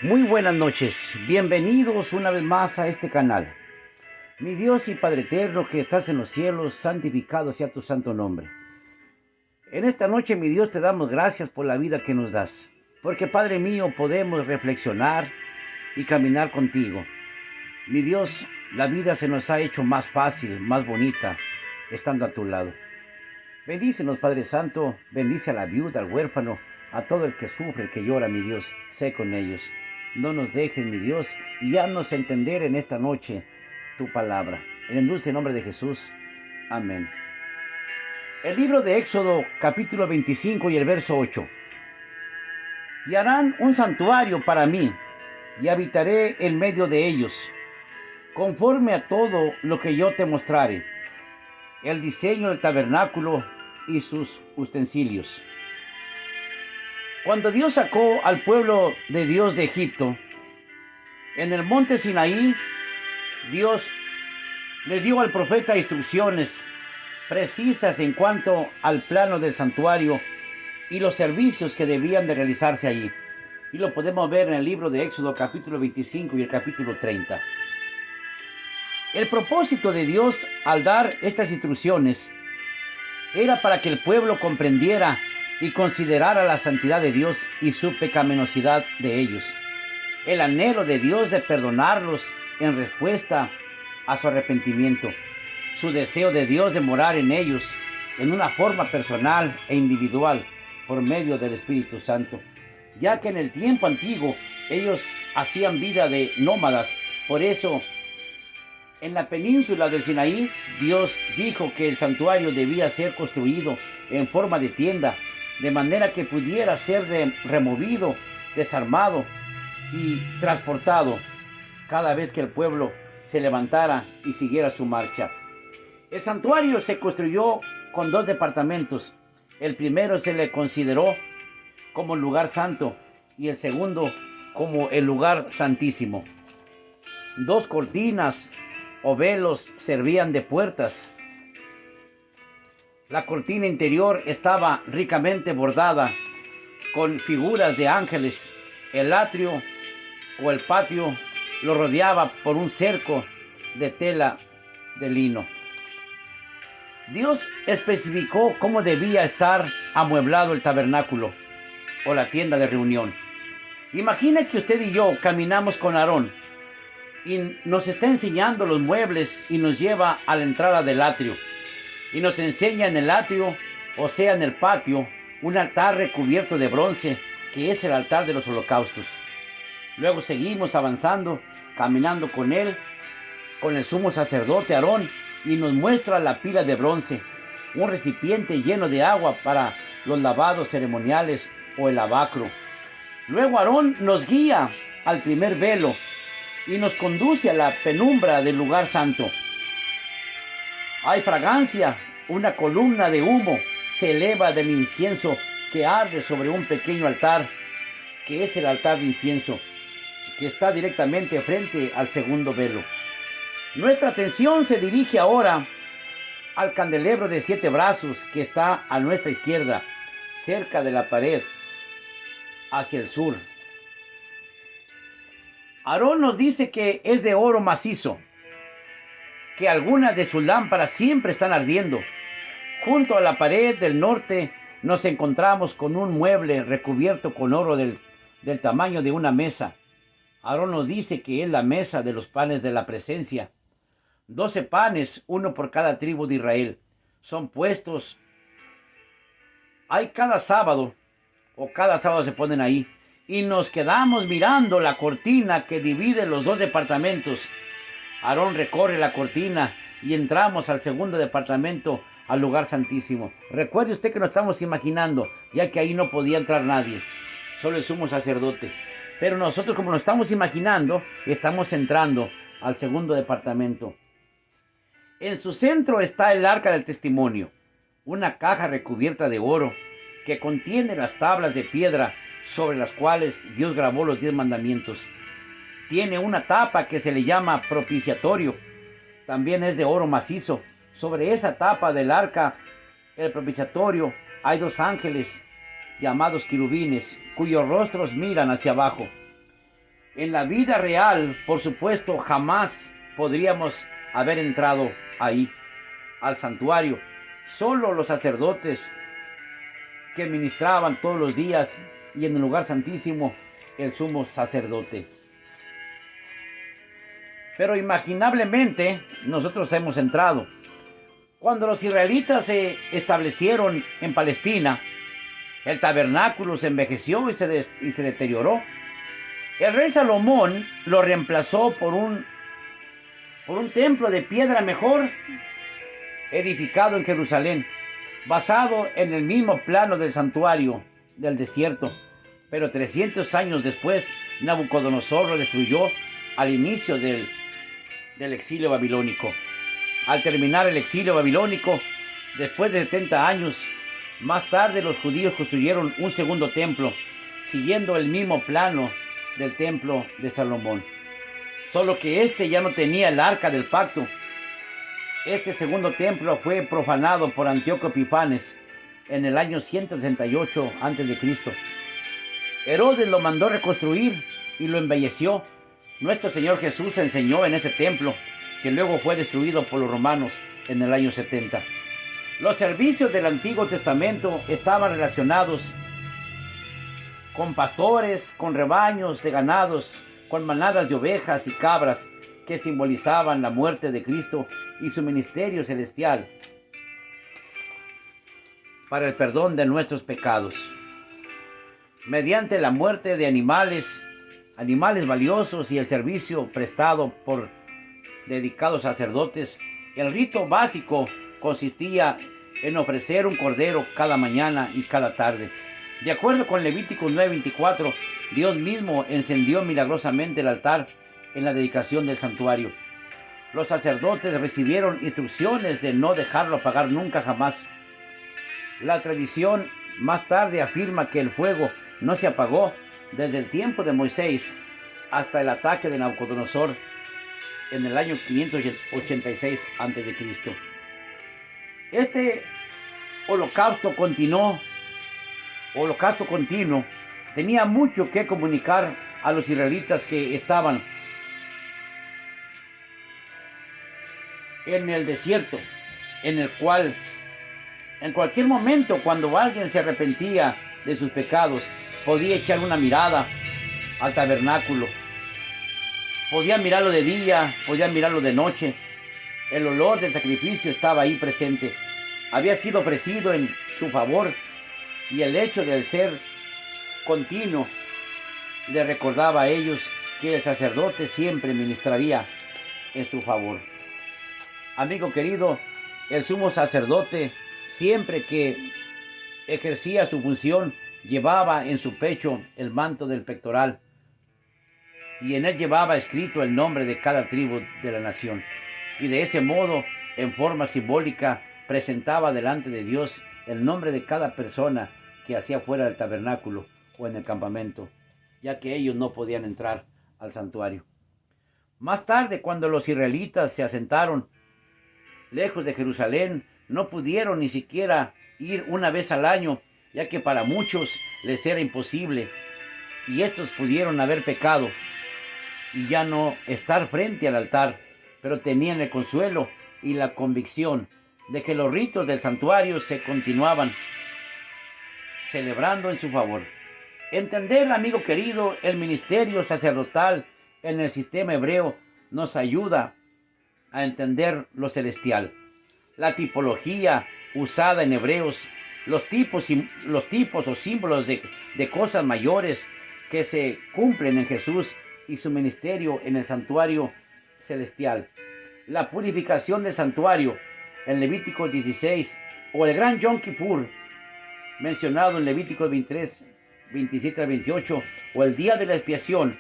Muy buenas noches, bienvenidos una vez más a este canal. Mi Dios y Padre eterno que estás en los cielos, santificado sea tu santo nombre. En esta noche, mi Dios, te damos gracias por la vida que nos das, porque Padre mío podemos reflexionar y caminar contigo. Mi Dios, la vida se nos ha hecho más fácil, más bonita, estando a tu lado. Bendícenos, Padre Santo, bendice a la viuda, al huérfano, a todo el que sufre, el que llora, mi Dios, sé con ellos. No nos dejes, mi Dios, y haznos entender en esta noche tu palabra. En el dulce nombre de Jesús. Amén. El libro de Éxodo, capítulo 25 y el verso 8. Y harán un santuario para mí, y habitaré en medio de ellos, conforme a todo lo que yo te mostrare, el diseño del tabernáculo y sus utensilios. Cuando Dios sacó al pueblo de Dios de Egipto, en el monte Sinaí, Dios le dio al profeta instrucciones precisas en cuanto al plano del santuario y los servicios que debían de realizarse allí. Y lo podemos ver en el libro de Éxodo capítulo 25 y el capítulo 30. El propósito de Dios al dar estas instrucciones era para que el pueblo comprendiera y considerara la santidad de Dios y su pecaminosidad de ellos. El anhelo de Dios de perdonarlos en respuesta a su arrepentimiento. Su deseo de Dios de morar en ellos en una forma personal e individual por medio del Espíritu Santo. Ya que en el tiempo antiguo ellos hacían vida de nómadas. Por eso, en la península del Sinaí, Dios dijo que el santuario debía ser construido en forma de tienda, de manera que pudiera ser removido, desarmado y transportado cada vez que el pueblo se levantara y siguiera su marcha. El santuario se construyó con 2 departamentos. El primero se le consideró como lugar santo y el segundo como el lugar santísimo. 2 cortinas o velos servían de puertas. La cortina interior estaba ricamente bordada con figuras de ángeles. El atrio o el patio lo rodeaba por un cerco de tela de lino. Dios especificó cómo debía estar amueblado el tabernáculo o la tienda de reunión. Imagina que usted y yo caminamos con Aarón y nos está enseñando los muebles y nos lleva a la entrada del atrio. Y nos enseña en el atrio, o sea en el patio, un altar recubierto de bronce, que es el altar de los holocaustos. Luego seguimos avanzando, caminando con él, con el sumo sacerdote Aarón, y nos muestra la pila de bronce, un recipiente lleno de agua para los lavados ceremoniales o el lavacro. Luego Aarón nos guía al primer velo y nos conduce a la penumbra del lugar santo. Hay fragancia, una columna de humo se eleva del incienso que arde sobre un pequeño altar, que es el altar de incienso, que está directamente frente al segundo velo. Nuestra atención se dirige ahora al candelabro de 7 brazos que está a nuestra izquierda, cerca de la pared, hacia el sur. Aarón nos dice que es de oro macizo, que algunas de sus lámparas siempre están ardiendo. Junto a la pared del norte nos encontramos con un mueble recubierto con oro del tamaño de una mesa. Aarón nos dice que es la mesa de los panes de la presencia. 12 panes, uno por cada tribu de Israel, son puestos. Hay cada sábado se ponen ahí. Y nos quedamos mirando la cortina que divide los 2 departamentos. Aarón recorre la cortina y entramos al segundo departamento, al lugar santísimo. Recuerde usted que nos estamos imaginando, ya que ahí no podía entrar nadie, solo el sumo sacerdote. Pero nosotros, como nos estamos imaginando, estamos entrando al segundo departamento. En su centro está el arca del testimonio, una caja recubierta de oro que contiene las tablas de piedra sobre las cuales Dios grabó los 10 mandamientos. Tiene una tapa que se le llama propiciatorio. También es de oro macizo. Sobre esa tapa del arca, el propiciatorio, hay 2 ángeles llamados querubines, cuyos rostros miran hacia abajo. En la vida real, por supuesto, jamás podríamos haber entrado ahí, al santuario. Solo los sacerdotes que ministraban todos los días, y en el lugar santísimo el sumo sacerdote. Pero imaginablemente nosotros hemos entrado. Cuando los israelitas se establecieron en Palestina, el tabernáculo se envejeció y se deterioró. El rey Salomón lo reemplazó por un templo de piedra mejor, edificado en Jerusalén, basado en el mismo plano del santuario del desierto. Pero 300 años después, Nabucodonosor lo destruyó al inicio del exilio babilónico. Al terminar el exilio babilónico, después de 70 años, más tarde los judíos construyeron un segundo templo, siguiendo el mismo plano del templo de Salomón. Solo que este ya no tenía el arca del pacto. Este segundo templo fue profanado por Antíoco Epifanes en el año 168 a.C. Herodes lo mandó reconstruir y lo embelleció. Nuestro Señor Jesús enseñó en ese templo, que luego fue destruido por los romanos en el año 70. Los servicios del Antiguo Testamento estaban relacionados con pastores, con rebaños de ganados, con manadas de ovejas y cabras, que simbolizaban la muerte de Cristo y su ministerio celestial para el perdón de nuestros pecados. Mediante la muerte de animales valiosos y el servicio prestado por dedicados sacerdotes, el rito básico consistía en ofrecer un cordero cada mañana y cada tarde. De acuerdo con Levíticos 9:24, Dios mismo encendió milagrosamente el altar en la dedicación del santuario. Los sacerdotes recibieron instrucciones de no dejarlo apagar nunca jamás. La tradición más tarde afirma que el fuego no se apagó desde el tiempo de Moisés hasta el ataque de Nabucodonosor en el año 586 a.C. Este holocausto continuo tenía mucho que comunicar a los israelitas que estaban en el desierto, en el cual en cualquier momento, cuando alguien se arrepentía de sus pecados, podía echar una mirada al tabernáculo. Podía mirarlo de día, podía mirarlo de noche. El olor del sacrificio estaba ahí presente. Había sido ofrecido en su favor, y el hecho de ser continuo le recordaba a ellos que el sacerdote siempre ministraría en su favor. Amigo querido, el sumo sacerdote, siempre que ejercía su función, llevaba en su pecho el manto del pectoral, y en él llevaba escrito el nombre de cada tribu de la nación. Y de ese modo, en forma simbólica, presentaba delante de Dios el nombre de cada persona que hacía fuera del tabernáculo o en el campamento, ya que ellos no podían entrar al santuario. Más tarde, cuando los israelitas se asentaron lejos de Jerusalén, no pudieron ni siquiera ir una vez al año, ya que para muchos les era imposible, y estos pudieron haber pecado y ya no estar frente al altar, pero tenían el consuelo y la convicción de que los ritos del santuario se continuaban celebrando en su favor. Entender, amigo querido, el ministerio sacerdotal en el sistema hebreo nos ayuda a entender lo celestial. La tipología usada en Hebreos, los tipos o símbolos de cosas mayores que se cumplen en Jesús y su ministerio en el santuario celestial. La purificación del santuario en Levítico 16, o el gran Yom Kippur mencionado en Levítico 23, 27 al 28, o el día de la expiación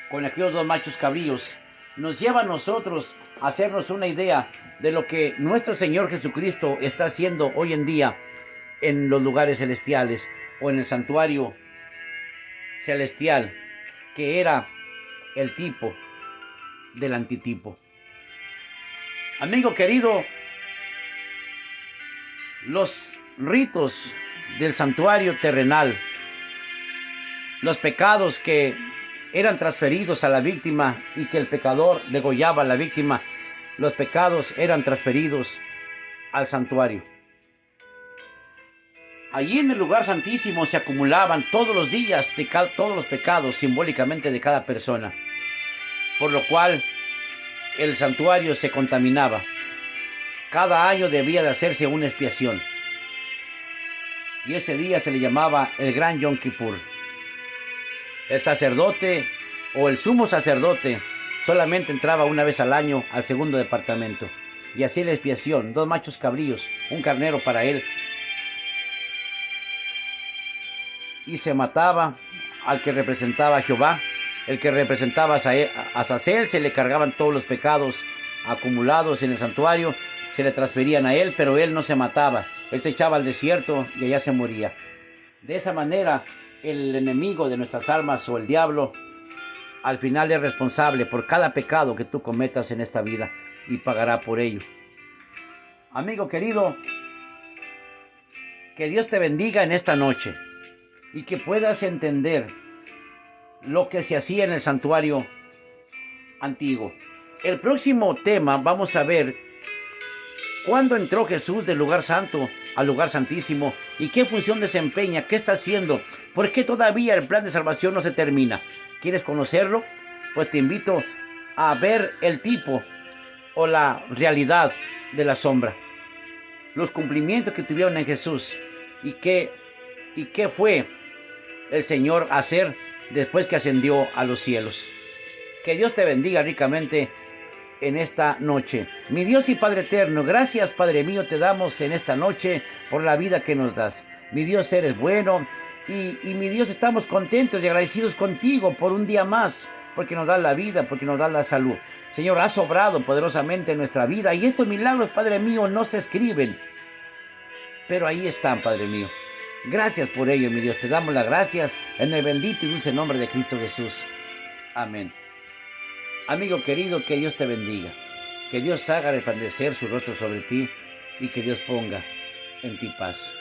con aquellos dos machos cabríos, nos lleva a nosotros a hacernos una idea de lo que nuestro Señor Jesucristo está haciendo hoy en día en los lugares celestiales o en el santuario celestial, que era el tipo del antitipo. Amigo querido, los ritos del santuario terrenal, los pecados que eran transferidos a la víctima y que el pecador degollaba a la víctima, los pecados eran transferidos al santuario. Allí en el lugar santísimo se acumulaban todos los días de todos los pecados simbólicamente de cada persona, por lo cual el santuario se contaminaba. Cada año debía de hacerse una expiación. Y ese día se le llamaba el Gran Yom Kippur. El sacerdote o el sumo sacerdote solamente entraba una vez al año al segundo departamento y hacía la expiación, 2 machos cabríos, un carnero para él. Y se mataba al que representaba a Jehová, el que representaba a Azazel, se le cargaban todos los pecados acumulados en el santuario, se le transferían a él, pero él no se mataba, él se echaba al desierto y allá se moría. De esa manera, el enemigo de nuestras almas o el diablo, al final es responsable por cada pecado que tú cometas en esta vida y pagará por ello. Amigo querido, que Dios te bendiga en esta noche y que puedas entender lo que se hacía en el santuario antiguo. El próximo tema vamos a ver cuándo entró Jesús del lugar santo al lugar santísimo y qué función desempeña, qué está haciendo, por qué todavía el plan de salvación no se termina. ¿Quieres conocerlo? Pues te invito a ver el tipo o la realidad de la sombra, los cumplimientos que tuvieron en Jesús y qué fue el Señor a hacer después que ascendió a los cielos. Que Dios te bendiga ricamente en esta noche. Mi Dios y Padre eterno, gracias Padre mío te damos en esta noche por la vida que nos das. Mi Dios, eres bueno y mi Dios, estamos contentos y agradecidos contigo por un día más, porque nos das la vida, porque nos das la salud. Señor, has obrado poderosamente en nuestra vida y estos milagros, Padre mío, no se escriben, pero ahí están, Padre mío. Gracias por ello, mi Dios. Te damos las gracias en el bendito y dulce nombre de Cristo Jesús. Amén. Amigo querido, que Dios te bendiga. Que Dios haga resplandecer su rostro sobre ti y que Dios ponga en ti paz.